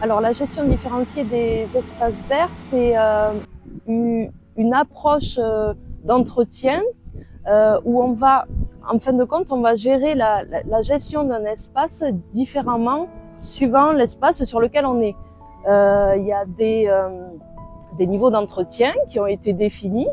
Alors la gestion différenciée des espaces verts, c'est une approche d'entretien où on va, en fin de compte, on va gérer la gestion d'un espace différemment suivant l'espace sur lequel on est. Il y a des niveaux d'entretien qui ont été définis,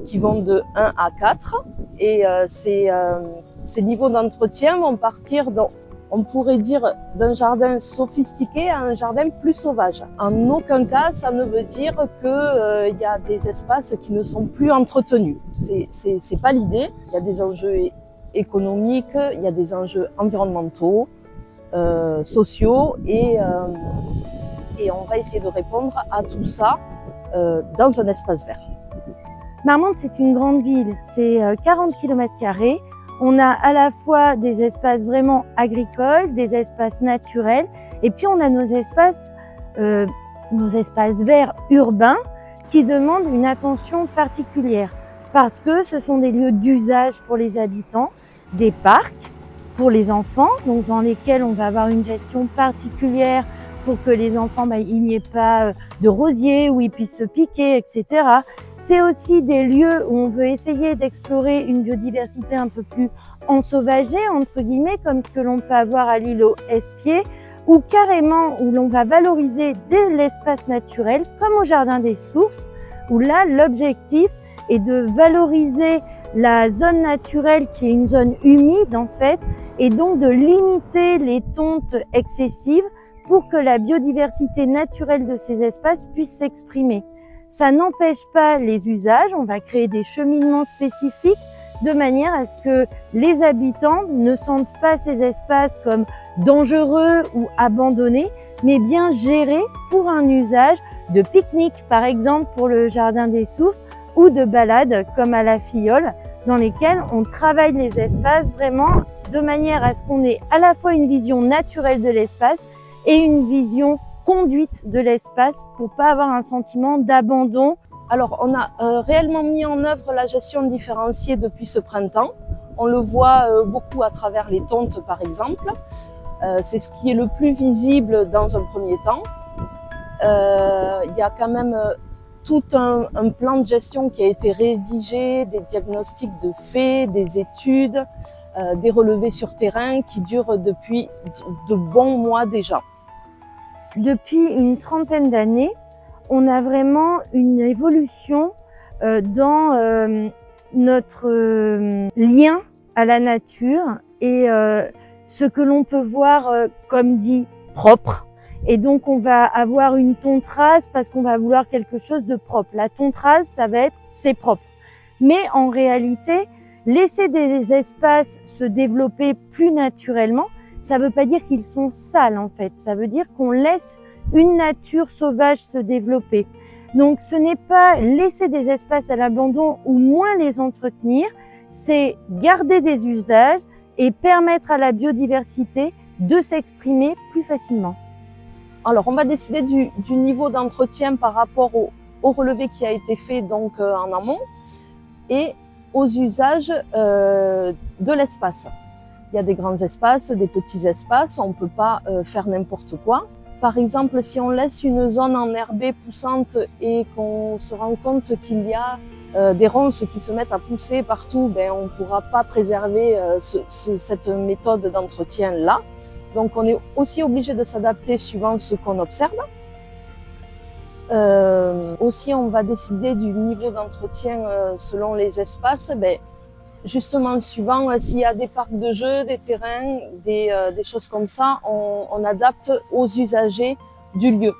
qui vont de 1 à 4. Et ces niveaux d'entretien vont partir, on pourrait dire, d'un jardin sophistiqué à un jardin plus sauvage. En aucun cas, ça ne veut dire qu'il y a des espaces qui ne sont plus entretenus. C'est pas l'idée. Il y a des enjeux économiques, il y a des enjeux environnementaux, sociaux, et on va essayer de répondre à tout ça dans un espace vert. Marmande, c'est une grande ville, c'est 40 km². On a à la fois des espaces vraiment agricoles, des espaces naturels, et puis on a nos espaces verts urbains qui demandent une attention particulière parce que ce sont des lieux d'usage pour les habitants, des parcs pour les enfants, donc dans lesquels on va avoir une gestion particulière pour que les enfants, il n'y ait pas de rosiers, où ils puissent se piquer, etc. C'est aussi des lieux où on veut essayer d'explorer une biodiversité un peu plus ensauvagée, entre guillemets, comme ce que l'on peut avoir à l'île aux Espiers, ou carrément où l'on va valoriser dès l'espace naturel, comme au Jardin des Sources, où là, l'objectif est de valoriser la zone naturelle qui est une zone humide, en fait, et donc de limiter les tontes excessives pour que la biodiversité naturelle de ces espaces puisse s'exprimer. Ça n'empêche pas les usages, on va créer des cheminements spécifiques de manière à ce que les habitants ne sentent pas ces espaces comme dangereux ou abandonnés, mais bien gérés pour un usage de pique-nique, par exemple pour le Jardin des Sources, ou de balades comme à la Filleule, dans lesquelles on travaille les espaces vraiment de manière à ce qu'on ait à la fois une vision naturelle de l'espace et une vision conduite de l'espace pour pas avoir un sentiment d'abandon. Alors, on a réellement mis en œuvre la gestion différenciée depuis ce printemps. On le voit beaucoup à travers les tontes, par exemple. C'est ce qui est le plus visible dans un premier temps. Il y a quand même tout un plan de gestion qui a été rédigé, des diagnostics de faits, des études, des relevés sur terrain qui durent depuis de bons mois déjà. Depuis une trentaine d'années, on a vraiment une évolution dans notre lien à la nature et ce que l'on peut voir comme dit propre. Et donc on va avoir une tonte rase parce qu'on va vouloir quelque chose de propre. La tonte rase, ça va être c'est propre. Mais en réalité, laisser des espaces se développer plus naturellement, ça ne veut pas dire qu'ils sont sales en fait. Ça veut dire qu'on laisse une nature sauvage se développer. Donc ce n'est pas laisser des espaces à l'abandon ou moins les entretenir, c'est garder des usages et permettre à la biodiversité de s'exprimer plus facilement. Alors on va décider du niveau d'entretien par rapport au relevé qui a été fait donc en amont et aux usages de l'espace. Il y a des grands espaces, des petits espaces, on ne peut pas faire n'importe quoi. Par exemple, si on laisse une zone enherbée poussante et qu'on se rend compte qu'il y a des ronces qui se mettent à pousser partout, on ne pourra pas préserver cette méthode d'entretien-là. Donc on est aussi obligé de s'adapter suivant ce qu'on observe. Aussi, on va décider du niveau d'entretien selon les espaces. Justement, suivant s'il y a des parcs de jeux, des terrains, des choses comme ça, on adapte aux usagers du lieu.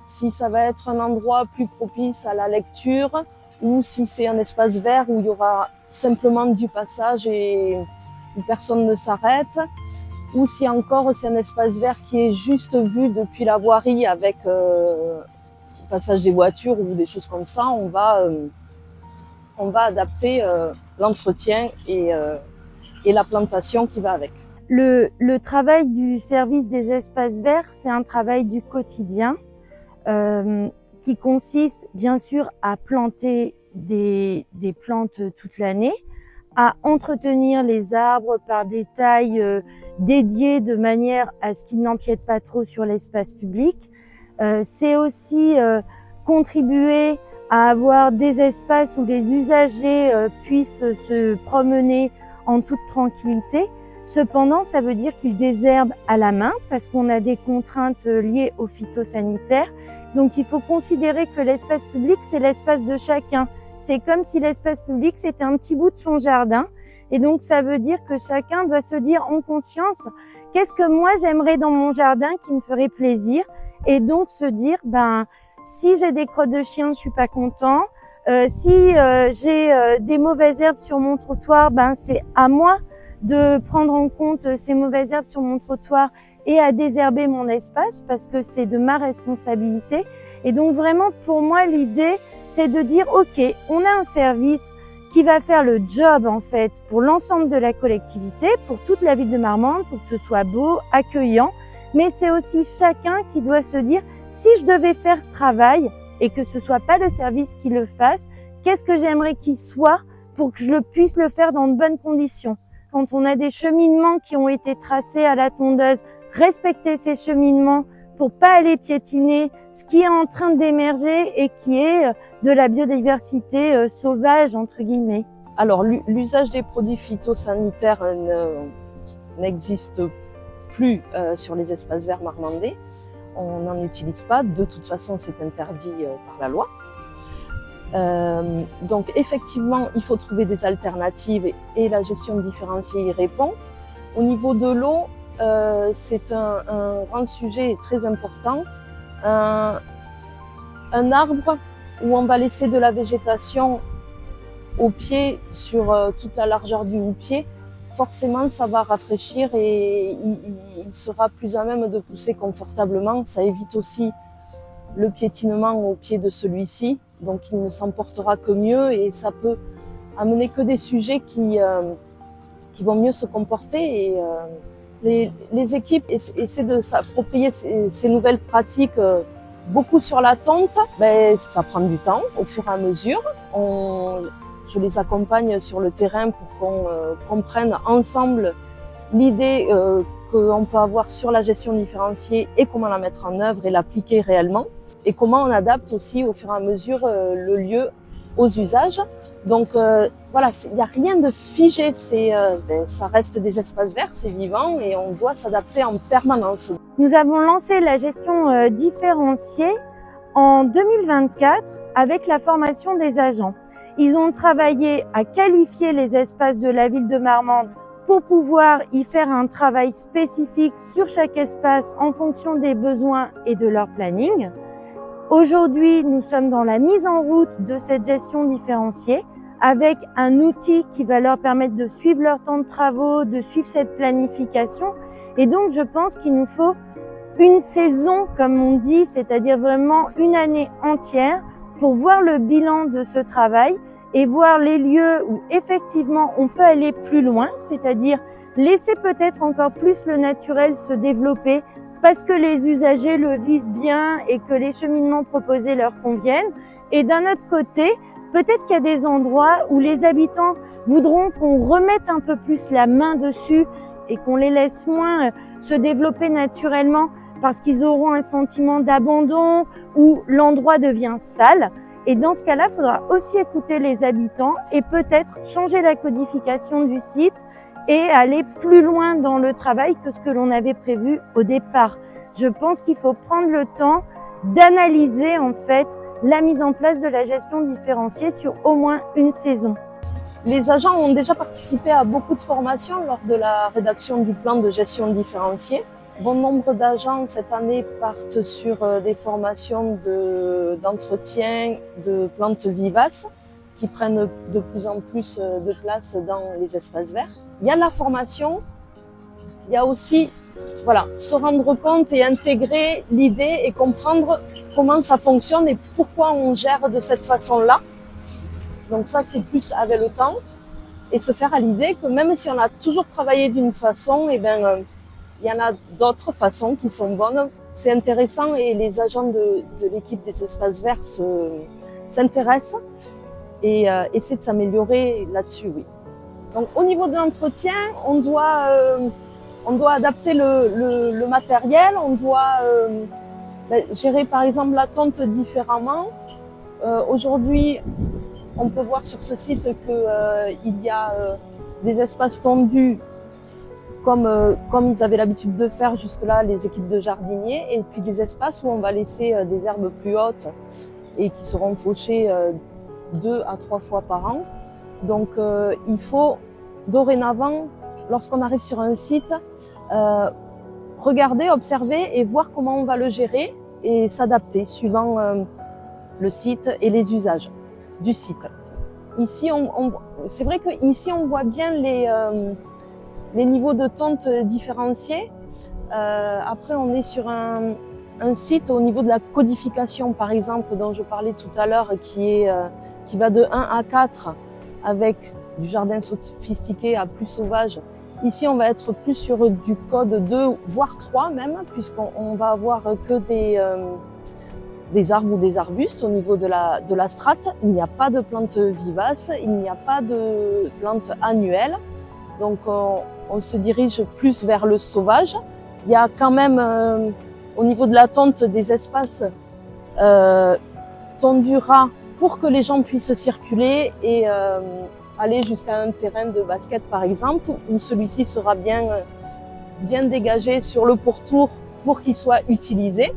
Si ça va être un endroit plus propice à la lecture ou si c'est un espace vert où il y aura simplement du passage et où personne ne s'arrête, ou si encore c'est un espace vert qui est juste vu depuis la voirie avec le passage des voitures ou des choses comme ça, on va adapter l'entretien et la plantation qui va avec. Le travail du service des espaces verts, c'est un travail du quotidien qui consiste bien sûr à planter des plantes toute l'année, à entretenir les arbres par des tailles dédiées de manière à ce qu'ils n'empiètent pas trop sur l'espace public, C'est aussi contribuer à avoir des espaces où les usagers puissent se promener en toute tranquillité. Cependant, ça veut dire qu'ils désherbent à la main parce qu'on a des contraintes liées aux phytosanitaires. Donc il faut considérer que l'espace public, c'est l'espace de chacun. C'est comme si l'espace public, c'était un petit bout de son jardin. Et donc ça veut dire que chacun doit se dire en conscience, qu'est-ce que moi j'aimerais dans mon jardin qui me ferait plaisir? Et donc se dire, si j'ai des crottes de chien, je suis pas content. Si j'ai des mauvaises herbes sur mon trottoir, c'est à moi de prendre en compte ces mauvaises herbes sur mon trottoir et à désherber mon espace parce que c'est de ma responsabilité. Et donc vraiment pour moi l'idée c'est de dire ok, on a un service qui va faire le job en fait pour l'ensemble de la collectivité, pour toute la ville de Marmande, pour que ce soit beau, accueillant, mais c'est aussi chacun qui doit se dire si je devais faire ce travail et que ce soit pas le service qui le fasse, qu'est-ce que j'aimerais qu'il soit pour que je puisse le faire dans de bonnes conditions. Quand on a des cheminements qui ont été tracés à la tondeuse, respecter ces cheminements pour pas aller piétiner ce qui est en train d'émerger et qui est de la biodiversité sauvage, entre guillemets. Alors, l'usage des produits phytosanitaires n'existe plus sur les espaces verts marmandais. On n'en utilise pas. De toute façon, c'est interdit par la loi. Donc effectivement, il faut trouver des alternatives et la gestion différenciée y répond. Au niveau de l'eau, c'est un grand sujet très important. Un arbre où on va laisser de la végétation au pied sur toute la largeur du houppier, forcément ça va rafraîchir et il sera plus à même de pousser confortablement. Ça évite aussi le piétinement au pied de celui-ci. Donc il ne s'emportera que mieux et ça peut amener que des sujets qui vont mieux se comporter. Et les équipes essaient de s'approprier ces nouvelles pratiques beaucoup sur la tonte. Ça prend du temps au fur et à mesure. Je les accompagne sur le terrain pour qu'on comprenne ensemble l'idée qu'on peut avoir sur la gestion différenciée et comment la mettre en œuvre et l'appliquer réellement. Et comment on adapte aussi au fur et à mesure le lieu aux usages. Donc voilà, il n'y a rien de figé, ça reste des espaces verts, c'est vivant et on doit s'adapter en permanence. Nous avons lancé la gestion différenciée en 2024 avec la formation des agents. Ils ont travaillé à qualifier les espaces de la ville de Marmande pour pouvoir y faire un travail spécifique sur chaque espace en fonction des besoins et de leur planning. Aujourd'hui, nous sommes dans la mise en route de cette gestion différenciée avec un outil qui va leur permettre de suivre leur temps de travaux, de suivre cette planification. Et donc, je pense qu'il nous faut une saison, comme on dit, c'est-à-dire vraiment une année entière pour voir le bilan de ce travail et voir les lieux où effectivement on peut aller plus loin, c'est-à-dire laisser peut-être encore plus le naturel se développer parce que les usagers le vivent bien et que les cheminements proposés leur conviennent. Et d'un autre côté, peut-être qu'il y a des endroits où les habitants voudront qu'on remette un peu plus la main dessus et qu'on les laisse moins se développer naturellement parce qu'ils auront un sentiment d'abandon ou l'endroit devient sale. Et dans ce cas-là, il faudra aussi écouter les habitants et peut-être changer la codification du site et aller plus loin dans le travail que ce que l'on avait prévu au départ. Je pense qu'il faut prendre le temps d'analyser en fait la mise en place de la gestion différenciée sur au moins une saison. Les agents ont déjà participé à beaucoup de formations lors de la rédaction du plan de gestion différenciée. Bon nombre d'agents cette année partent sur des formations d'entretien de plantes vivaces qui prennent de plus en plus de place dans les espaces verts. Il y a la formation, il y a aussi se rendre compte et intégrer l'idée et comprendre comment ça fonctionne et pourquoi on gère de cette façon-là. Donc ça, c'est plus avec le temps et se faire à l'idée que même si on a toujours travaillé d'une façon, il y en a d'autres façons qui sont bonnes. C'est intéressant et les agents de l'équipe des espaces verts s'intéressent et essaient de s'améliorer là-dessus, oui. Donc au niveau de l'entretien, on doit adapter le matériel, on doit Gérer par exemple la tonte différemment. Aujourd'hui, on peut voir sur ce site qu'il y a des espaces tondus comme ils avaient l'habitude de faire jusque-là les équipes de jardiniers, et puis des espaces où on va laisser des herbes plus hautes et qui seront fauchées 2 à 3 fois par an. Donc il faut dorénavant, lorsqu'on arrive sur un site, regarder, observer et voir comment on va le gérer et s'adapter suivant le site et les usages du site. Ici, c'est vrai qu'ici on voit bien les niveaux de tonte différenciés. Après, on est sur un site au niveau de la codification, par exemple, dont je parlais tout à l'heure, qui va de 1 à 4 avec du jardin sophistiqué à plus sauvage. Ici, on va être plus sur du code 2, voire 3 même, puisqu'on va avoir que des arbres ou des arbustes au niveau de la strate. Il n'y a pas de plantes vivaces, il n'y a pas de plantes annuelles. Donc, on se dirige plus vers le sauvage. Il y a quand même, au niveau de la tonte, des espaces tondus ras pour que les gens puissent circuler et aller jusqu'à un terrain de basket, par exemple, où celui-ci sera bien dégagé sur le pourtour pour qu'il soit utilisé.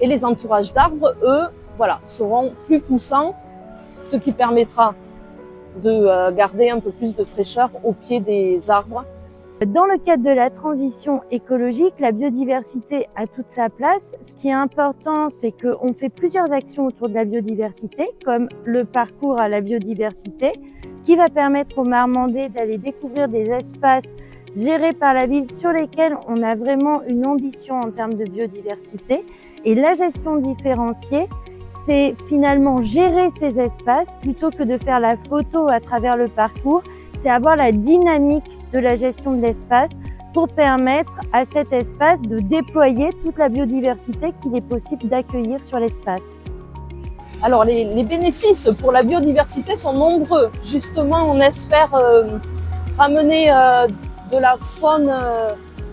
Et les entourages d'arbres, eux, voilà, seront plus poussants, ce qui permettra de garder un peu plus de fraîcheur au pied des arbres. Dans le cadre de la transition écologique, la biodiversité a toute sa place. Ce qui est important, c'est qu'on fait plusieurs actions autour de la biodiversité, comme le parcours à la biodiversité, qui va permettre aux Marmandais d'aller découvrir des espaces gérés par la ville sur lesquels on a vraiment une ambition en termes de biodiversité. Et la gestion différenciée, c'est finalement gérer ces espaces plutôt que de faire la photo à travers le parcours. C'est avoir la dynamique de la gestion de l'espace pour permettre à cet espace de déployer toute la biodiversité qu'il est possible d'accueillir sur l'espace. Alors les bénéfices pour la biodiversité sont nombreux. Justement, on espère ramener de la faune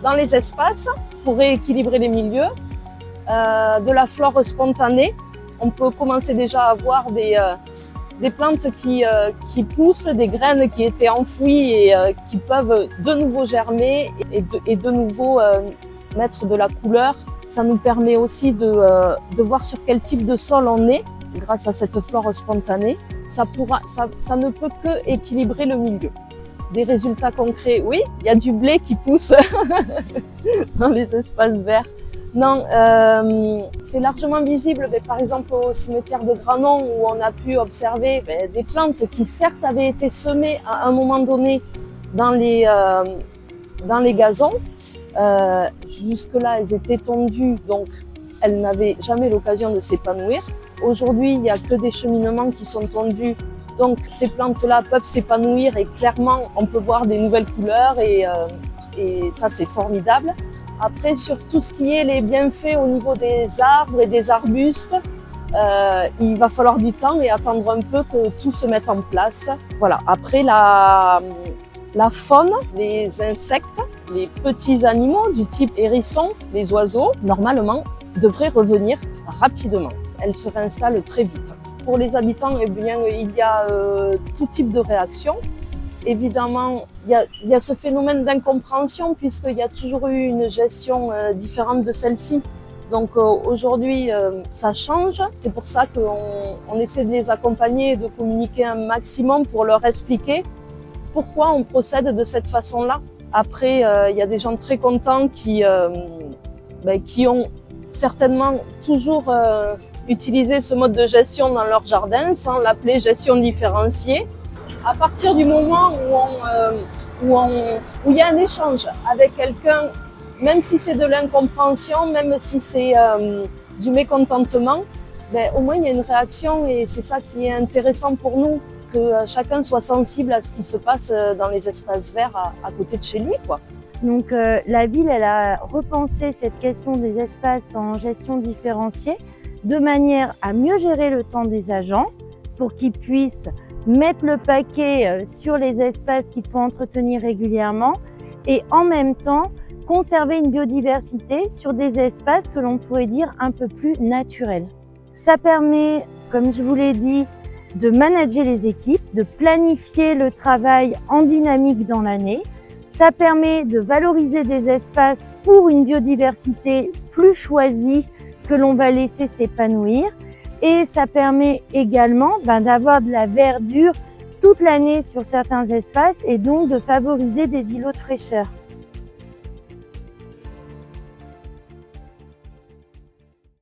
dans les espaces pour rééquilibrer les milieux, de la flore spontanée. On peut commencer déjà à voir des plantes qui poussent, des graines qui étaient enfouies et qui peuvent de nouveau germer et de nouveau mettre de la couleur. Ça nous permet aussi de voir sur quel type de sol on est grâce à cette flore spontanée. Ça ne peut que équilibrer le milieu. Des résultats concrets, oui, il y a du blé qui pousse dans les espaces verts. Non, c'est largement visible, par exemple au cimetière de Granon où on a pu observer des plantes qui certes avaient été semées à un moment donné dans les gazons. Jusque-là, elles étaient tondues, donc elles n'avaient jamais l'occasion de s'épanouir. Aujourd'hui, il n'y a que des cheminements qui sont tondus, donc ces plantes-là peuvent s'épanouir et clairement, on peut voir des nouvelles couleurs et ça, c'est formidable. Après, sur tout ce qui est les bienfaits au niveau des arbres et des arbustes, il va falloir du temps et attendre un peu que tout se mette en place. Voilà. Après, la faune, les insectes, les petits animaux du type hérisson, les oiseaux, normalement, devraient revenir rapidement. Elles se réinstallent très vite. Pour les habitants, eh bien, il y a tout type de réaction. Évidemment, il y a ce phénomène d'incompréhension puisqu'il y a toujours eu une gestion différente de celle-ci. Donc aujourd'hui, ça change. C'est pour ça qu'on essaie de les accompagner et de communiquer un maximum pour leur expliquer pourquoi on procède de cette façon-là. Après, il y a des gens très contents qui ont certainement toujours utilisé ce mode de gestion dans leur jardin sans l'appeler gestion différenciée. À partir du moment où il y a un échange avec quelqu'un, même si c'est de l'incompréhension, même si c'est du mécontentement, au moins il y a une réaction et c'est ça qui est intéressant pour nous, que chacun soit sensible à ce qui se passe dans les espaces verts à côté de chez lui, quoi. Donc la ville, elle a repensé cette question des espaces en gestion différenciée de manière à mieux gérer le temps des agents pour qu'ils puissent mettre le paquet sur les espaces qu'il faut entretenir régulièrement et en même temps conserver une biodiversité sur des espaces que l'on pourrait dire un peu plus naturels. Ça permet, comme je vous l'ai dit, de manager les équipes, de planifier le travail en dynamique dans l'année. Ça permet de valoriser des espaces pour une biodiversité plus choisie que l'on va laisser s'épanouir. Et ça permet également d'avoir de la verdure toute l'année sur certains espaces et donc de favoriser des îlots de fraîcheur.